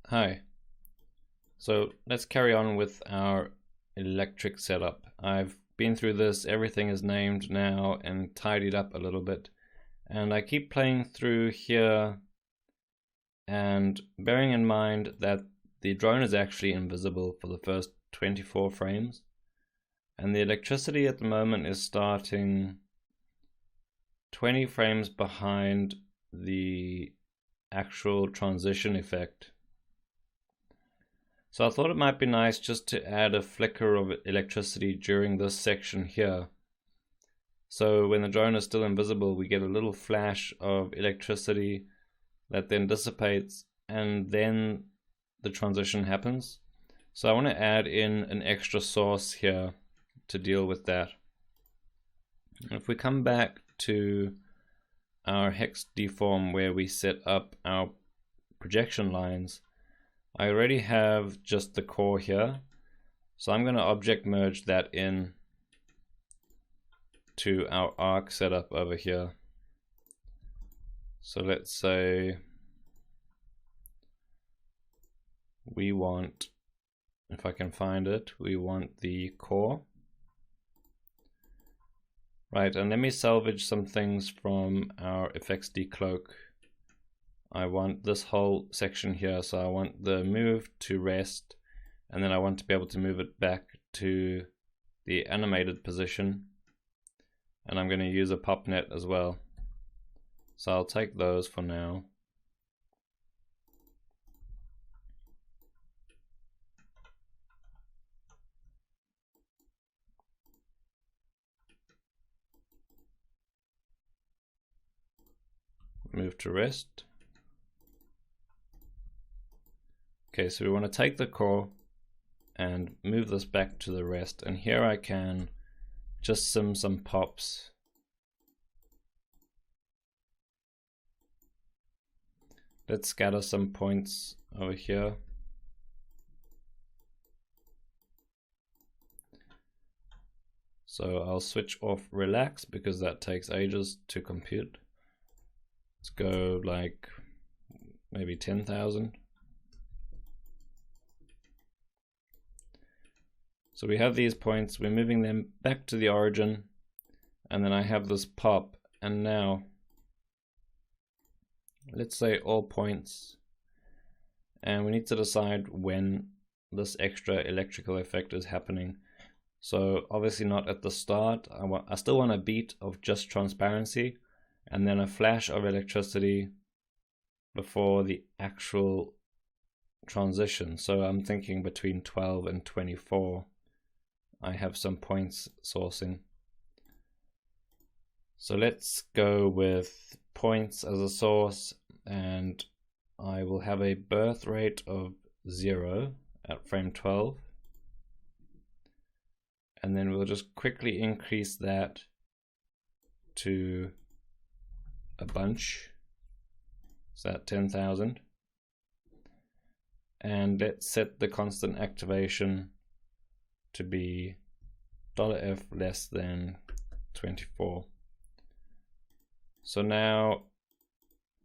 Hi. So let's carry on with our electric setup. I've been through this, everything is named now and tidied up a little bit. And I keep playing through here and bearing in mind that the drone is actually invisible for the first 24 frames. And the electricity at the moment is starting 20 frames behind the actual transition effect. So I thought it might be nice just to add a flicker of electricity during this section here. So when the drone is still invisible, we get a little flash of electricity that then dissipates and then the transition happens. So I want to add in an extra source here to deal with that. If we come back to our hex deform where we set up our projection lines, I already have just the core here, so I'm going to object merge that in to our arc setup over here. So let's say we want, if I can find it, we want the core. Right, and let me salvage some things from our effects decloak. I want this whole section here, so I want the move to rest, and then I want to be able to move it back to the animated position, and I'm going to use a pop net as well. So I'll take those for now. Move to rest. Okay, so we want to take the core and move this back to the rest, and here I can just sim some pops. Let's scatter some points over here. So I'll switch off relax because that takes ages to compute. Let's go like maybe 10,000. So we have these points, we're moving them back to the origin, and then I have this pop, and now let's say all points, and we need to decide when this extra electrical effect is happening. So obviously not at the start. I still want a beat of just transparency and then a flash of electricity before the actual transition. So I'm thinking between 12 and 24 I have some points sourcing. So let's go with points as a source, and I will have a birth rate of 0 at frame 12, and then we'll just quickly increase that to a bunch, so at 10,000, and let's set the constant activation to be $f less than 24. So now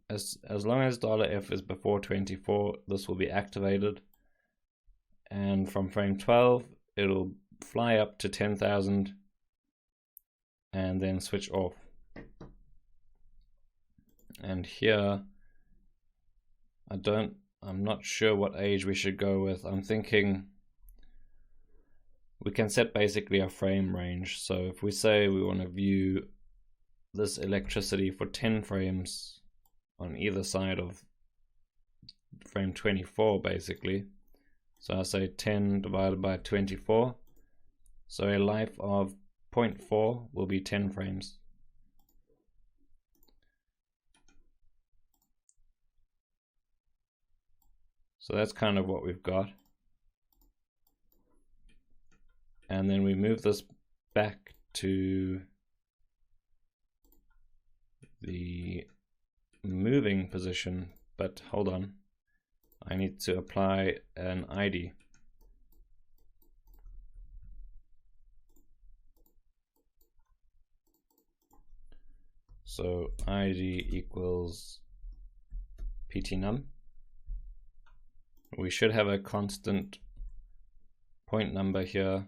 as long as $f is before 24, this will be activated, and from frame 12 it'll fly up to 10,000 and then switch off. And here I'm not sure what age we should go with. I'm thinking we can set basically a frame range. So if we say we want to view this electricity for 10 frames on either side of frame 24 basically, so I say 10 divided by 24, so a life of 0.4 will be 10 frames. So that's kind of what we've got. And then we move this back to the moving position, but hold on, I need to apply an ID. So ID equals ptnum. we should have a constant point number here.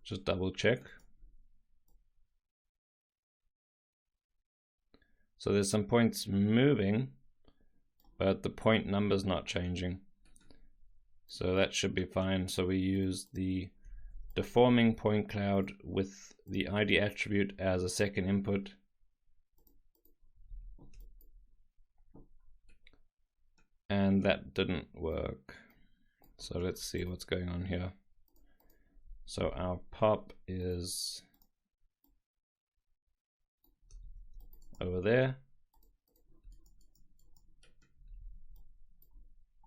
Just double check. So there's some points moving, but the point number's not changing. So that should be fine. So we use the deforming point cloud with the ID attribute as a second input. And that didn't work. So let's see what's going on here. So our pop is over there.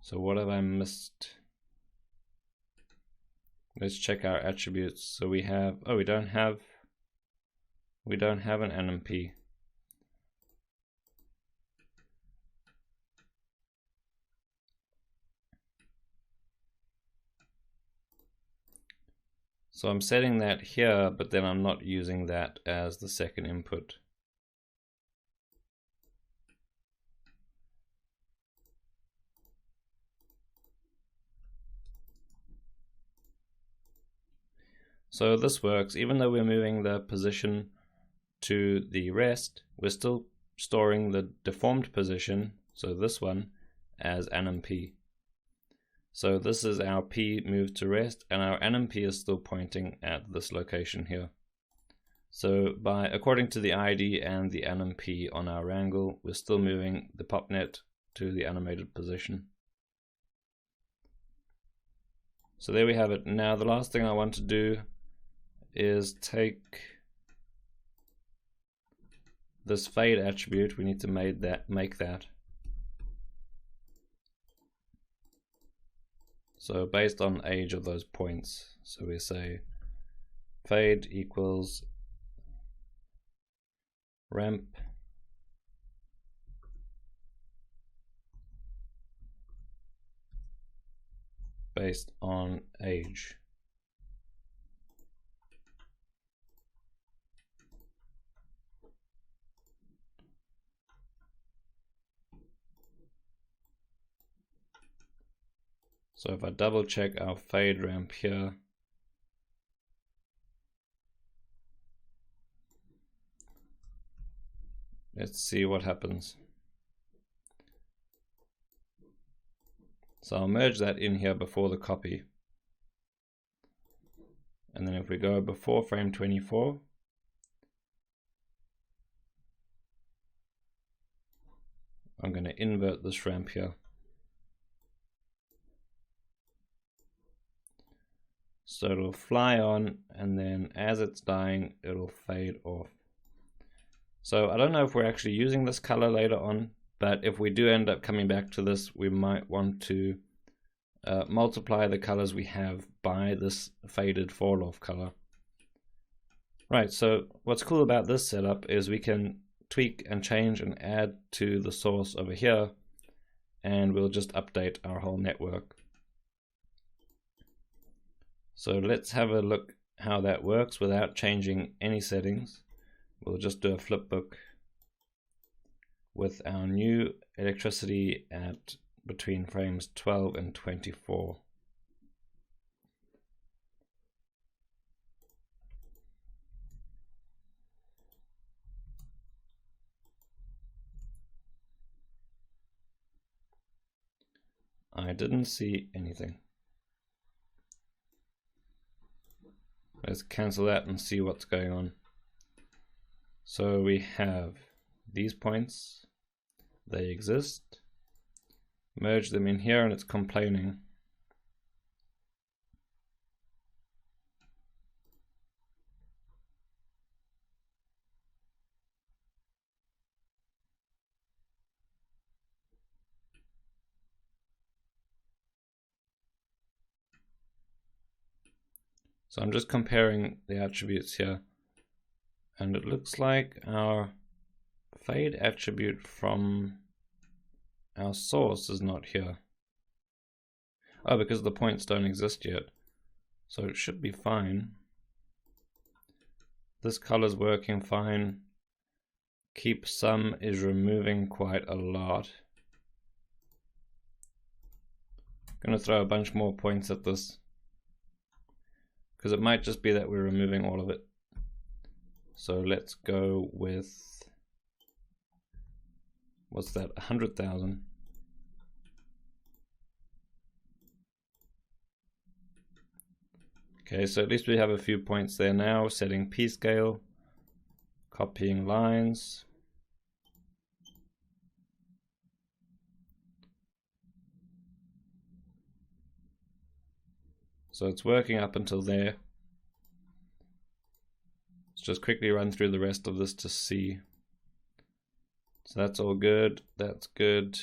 So what have I missed? Let's check our attributes. So we have, oh, we don't have an NMP. So I'm setting that here, but then I'm not using that as the second input. So this works. Even though we're moving the position to the rest, we're still storing the deformed position, so this one, as NMP. So this is our P moved to rest, and our NMP is still pointing at this location here. So according to the ID and the NMP on our wrangle, we're still moving the popnet to the animated position. So there we have it. Now the last thing I want to do is take this fade attribute. We need to make that. So based on age of those points. So we say fade equals ramp based on age. So if I double check our fade ramp here, let's see what happens. So I'll merge that in here before the copy. And then if we go before frame 24, I'm going to invert this ramp here. So it'll fly on, and then as it's dying, it'll fade off. So I don't know if we're actually using this color later on, but if we do end up coming back to this, we might want to multiply the colors we have by this faded fall off color. Right, so what's cool about this setup is we can tweak and change and add to the source over here, and we'll just update our whole network. So let's have a look how that works without changing any settings. We'll just do a flipbook with our new electricity at between frames 12 and 24. I didn't see anything. Let's cancel that and see what's going on. So we have these points, they exist. Merge them in here and it's complaining. So I'm just comparing the attributes here, and it looks like our fade attribute from our source is not here. Oh, because the points don't exist yet. So it should be fine. This color's working fine. keep sum is removing quite a lot. I'm going to throw a bunch more points at this, because it might just be that we're removing all of it. So let's go with, what's that, 100,000. Okay, so at least we have a few points there now. Setting P scale, copying lines. So it's working up until there. Let's just quickly run through the rest of this to see. So that's all good. That's good.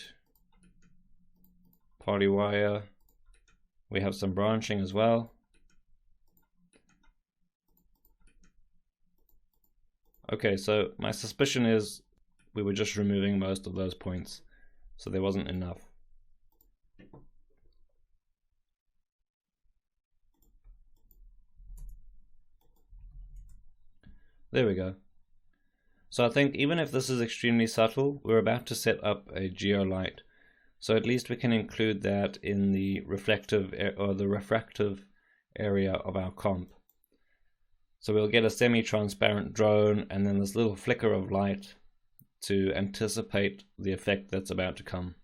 Poly wire. We have some branching as well. Okay, so my suspicion is we were just removing most of those points, so there wasn't enough. There we go. So I think even if this is extremely subtle, we're about to set up a geolight. So at least we can include that in the reflective or the refractive area of our comp. So we'll get a semi-transparent drone and then this little flicker of light to anticipate the effect that's about to come.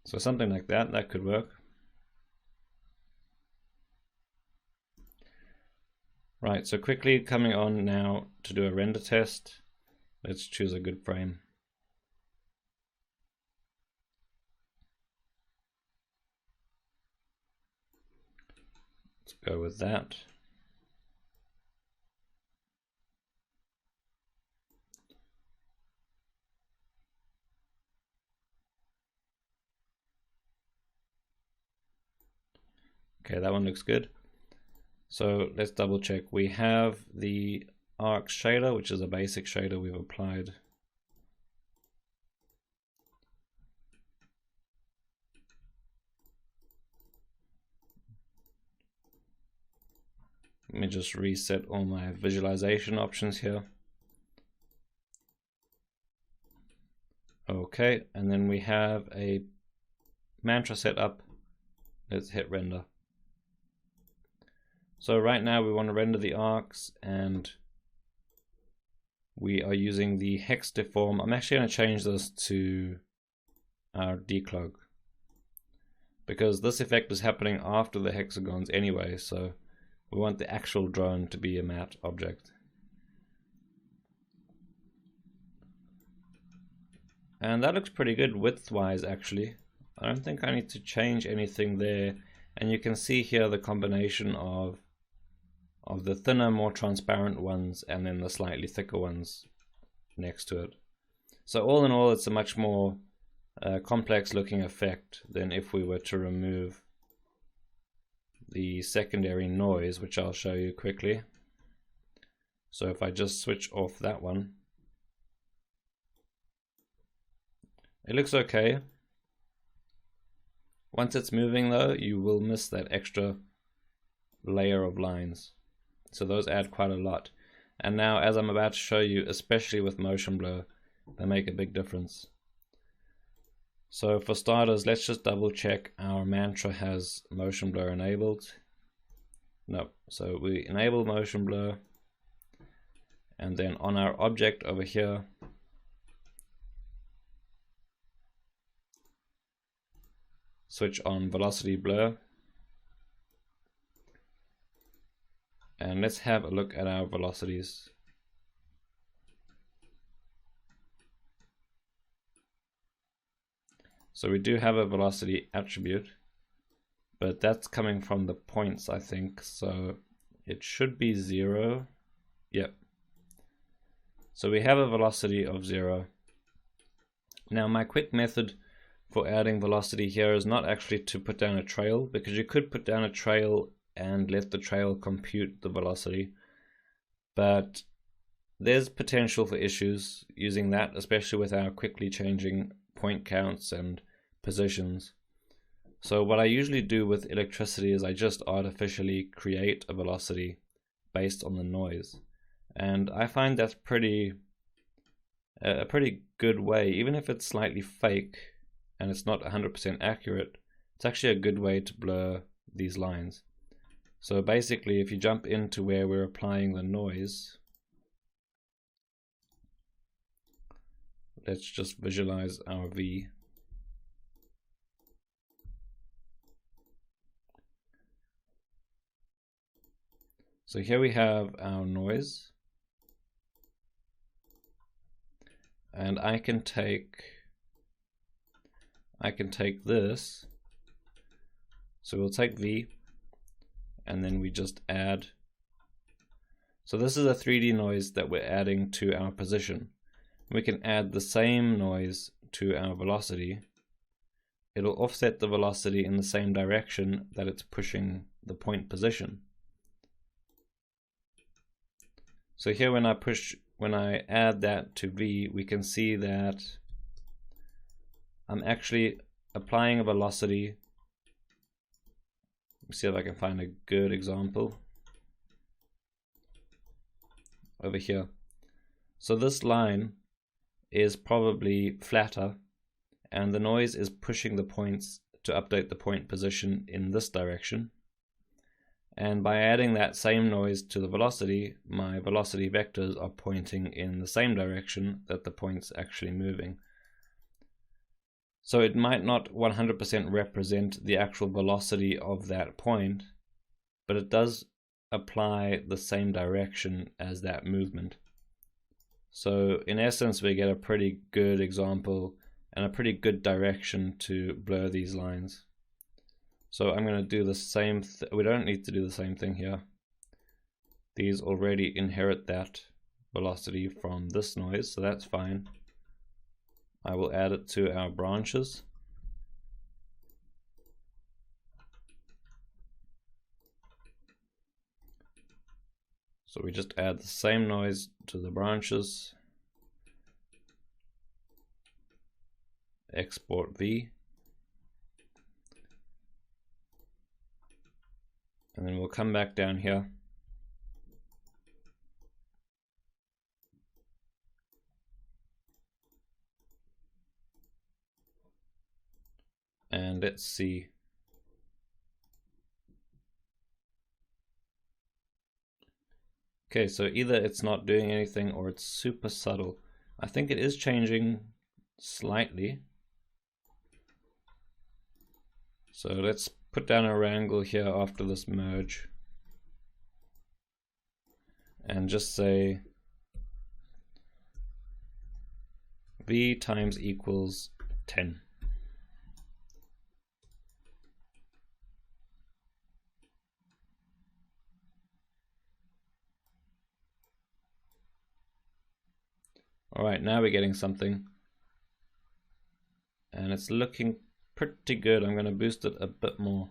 So something like that, that could work. Right, so quickly coming on now to do a render test. Let's choose a good frame. Let's go with that. Okay, that one looks good. So let's double check. We have the arc shader, which is a basic shader we've applied. Let me just reset all my visualization options here. Okay, and then we have a mantra set up. Let's hit render. So right now we want to render the arcs and we are using the hex deform. I'm actually going to change this to our declog because this effect is happening after the hexagons anyway, so we want the actual drone to be a matte object. And that looks pretty good width-wise actually. I don't think I need to change anything there. And you can see here the combination of the thinner, more transparent ones and then the slightly thicker ones next to it. So all in all, it's a much more complex looking effect than if we were to remove the secondary noise, which I'll show you quickly. So if I just switch off that one, it looks okay. Once it's moving though, you will miss that extra layer of lines. So those add quite a lot. And now, as I'm about to show you, especially with motion blur, they make a big difference. So for starters, let's just double check our mantra has motion blur enabled. No, so we enable motion blur. And then on our object over here, switch on velocity blur. And let's have a look at our velocities. So we do have a velocity attribute, but that's coming from the points, I think. So it should be 0. Yep. So we have a velocity of 0. Now my quick method for adding velocity here is not actually to put down a trail, because you could put down a trail and let the trail compute the velocity, but there's potential for issues using that, especially with our quickly changing point counts and positions. So what I usually do with electricity is I just artificially create a velocity based on the noise. And I find that's a pretty good way, even if it's slightly fake and it's not 100% accurate, it's actually a good way to blur these lines. So basically, if you jump into where we're applying the noise, let's just visualize our V. So here we have our noise, and I can take this. So we'll take V, and then we just add. So this is a 3D noise that we're adding to our position. We can add the same noise to our velocity. It'll offset the velocity in the same direction that it's pushing the point position. So here when I add that to V, we can see that I'm actually applying a velocity. Let me see if I can find a good example over here. So this line is probably flatter, and the noise is pushing the points to update the point position in this direction. And by adding that same noise to the velocity, my velocity vectors are pointing in the same direction that the point's actually moving. So it might not 100% represent the actual velocity of that point, but it does apply the same direction as that movement. So in essence, we get a pretty good example and a pretty good direction to blur these lines. So I'm going to do the same we don't need to do the same thing here. These already inherit that velocity from this noise, so that's fine. I will add it to our branches. So we just add the same noise to the branches. Export V. And then we'll come back down here. And let's see. Okay, so either it's not doing anything or it's super subtle. I think it is changing slightly. So let's put down a wrangle here after this merge and just say V times equals 10. All right, now we're getting something, and it's looking pretty good. I'm going to boost it a bit more.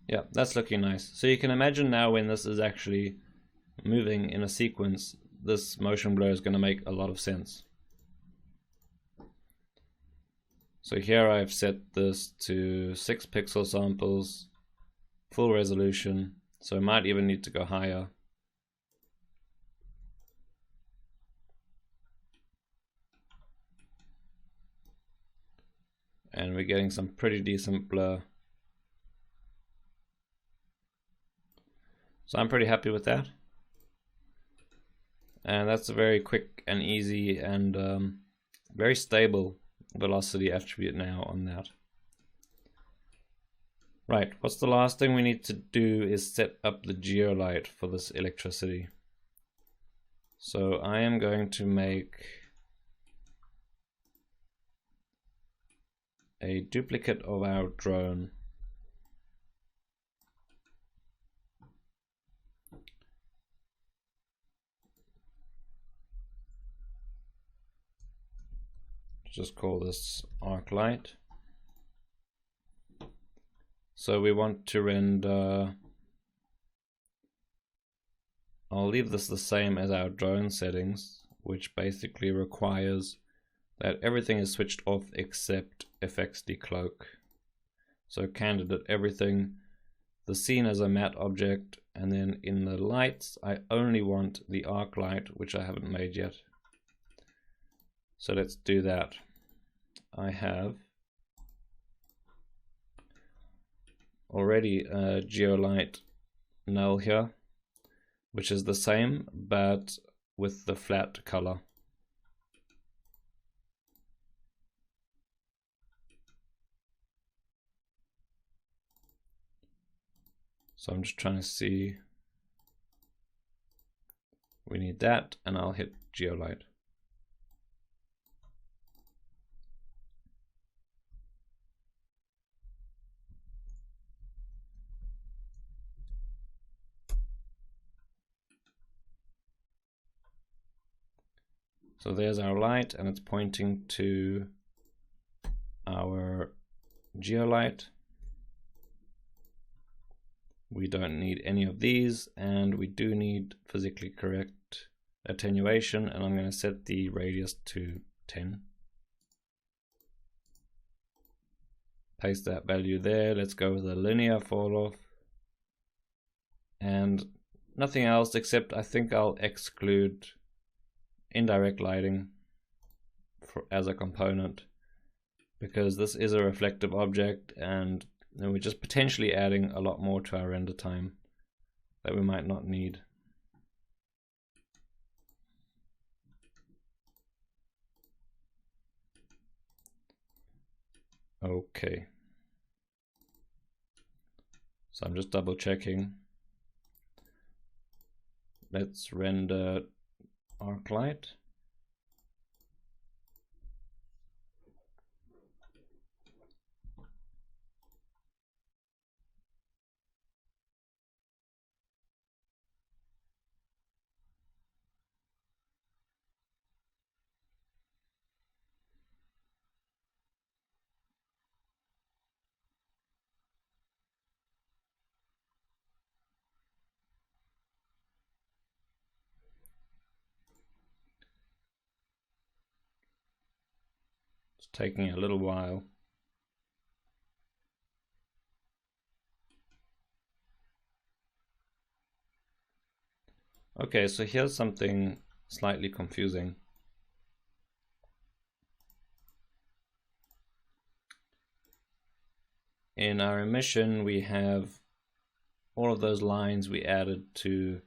Yeah, that's looking nice. So you can imagine now when this is actually moving in a sequence, this motion blur is going to make a lot of sense. So here I've set this to 6 pixel samples, full resolution, so I might even need to go higher. And we're getting some pretty decent blur. So I'm pretty happy with that. And that's a very quick and easy and very stable velocity attribute now on that. Right, what's the last thing we need to do is set up the geolight for this electricity. So I am going to make a duplicate of our drone. Just call this arc light. So we want to render I'll leave this the same as our drone settings, which basically requires that everything is switched off except FX decloak. So candidate everything, the scene as a matte object, and then in the lights I only want the arc light, which I haven't made yet. So let's do that. I have already a geolight null here, which is the same but with the flat color. So I'm just trying to see, we need that, and I'll hit geolight. So there's our light, and it's pointing to our geolight. We don't need any of these, and we do need physically correct attenuation, and I'm going to set the radius to 10. Paste that value there. Let's go with a linear fall off, and nothing else except I think I'll exclude indirect lighting as a component, because this is a reflective object and we're just potentially adding a lot more to our render time that we might not need. Okay, so I'm just double checking. Let's render arc light. It's taking a little while. Okay, so here's something slightly confusing. In our emission, we have all of those lines we added to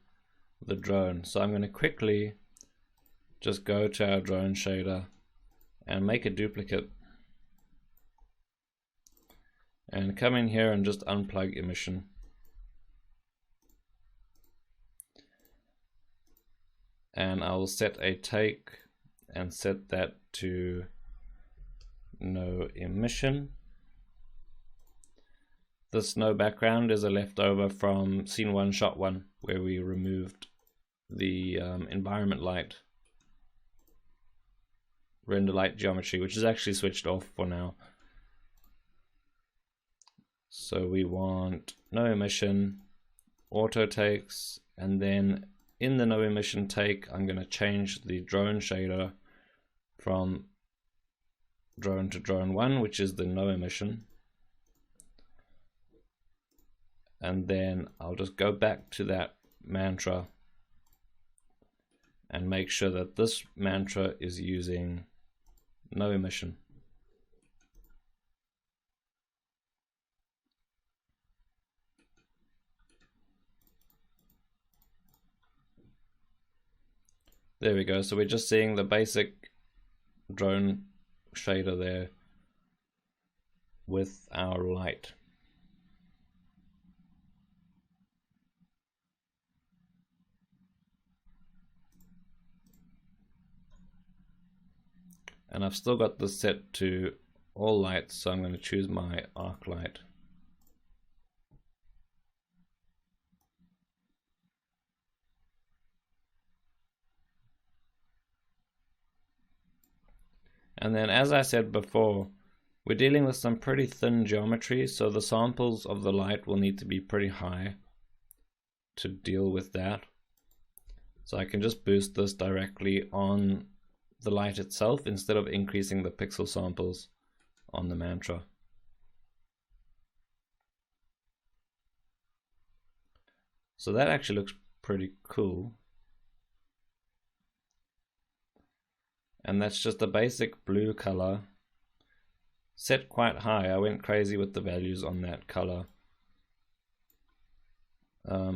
the drone. So I'm going to quickly just go to our drone shader and make a duplicate and come in here and just unplug emission. And I'll set a take and set that to no emission. This no background is a leftover from scene 1 shot 1, where we removed the environment light, render light geometry, which is actually switched off for now. So we want no emission, auto takes, and then in the no emission take I'm going to change the drone shader from drone to drone 1, which is the no emission, and then I'll just go back to that mantra and make sure that this mantra is using no emission. There we go. So we're just seeing the basic drone shader there with our light. And I've still got this set to all lights, so I'm going to choose my arc light. And then, as I said before, we're dealing with some pretty thin geometry, so the samples of the light will need to be pretty high to deal with that. So I can just boost this directly on the light itself instead of increasing the pixel samples on the mantra. So that actually looks pretty cool. And that's just a basic blue color set quite high. I went crazy with the values on that color.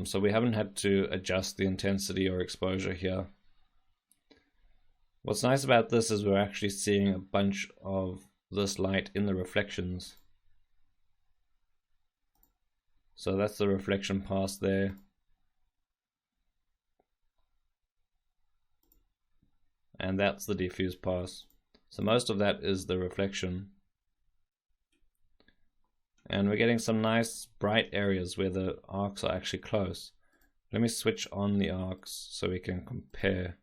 So we haven't had to adjust the intensity or exposure here. What's nice about this is we're actually seeing a bunch of this light in the reflections. So that's the reflection pass there. And that's the diffuse pass. So most of that is the reflection. And we're getting some nice bright areas where the arcs are actually close. Let me switch on the arcs so we can compare.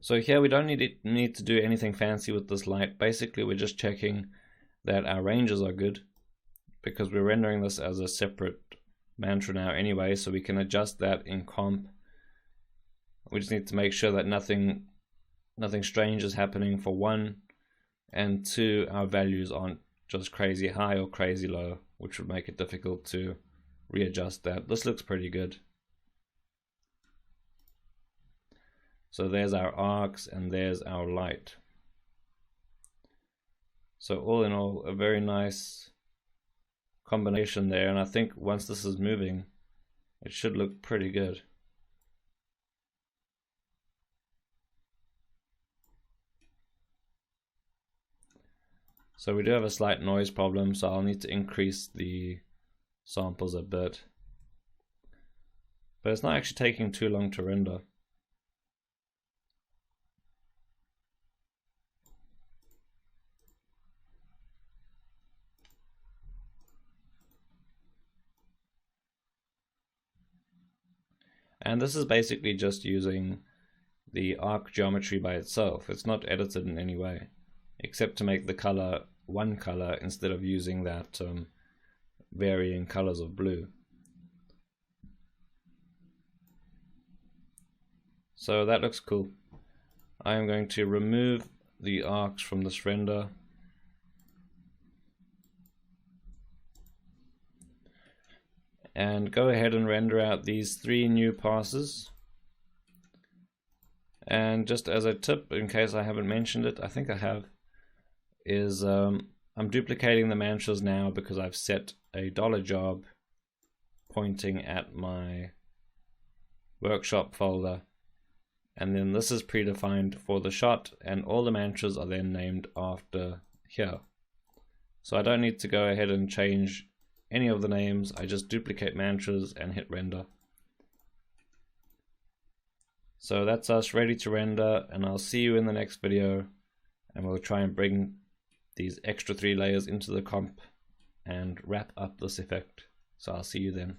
So here we don't need to do anything fancy with this light. Basically we're just checking that our ranges are good, because we're rendering this as a separate mantra now anyway, so we can adjust that in comp. We just need to make sure that nothing strange is happening for 1, and 2, our values aren't just crazy high or crazy low, which would make it difficult to readjust that. This looks pretty good. So there's our arcs and there's our light. So all in all, a very nice combination there, and I think once this is moving, it should look pretty good. So we do have a slight noise problem, so I'll need to increase the samples a bit. But it's not actually taking too long to render. And this is basically just using the arc geometry by itself. It's not edited in any way, except to make the color one color instead of using that varying colors of blue. So that looks cool. I am going to remove the arcs from this render. And go ahead and render out these 3 new passes. And just as a tip, in case I haven't mentioned it, I think I have, is I'm duplicating the mantras now because I've set a dollar job pointing at my workshop folder. And then this is predefined for the shot, and all the mantras are then named after here. So I don't need to go ahead and change any of the names. I just duplicate mantras and hit render. So that's us ready to render, and I'll see you in the next video, and we'll try and bring these extra 3 layers into the comp and wrap up this effect. So I'll see you then.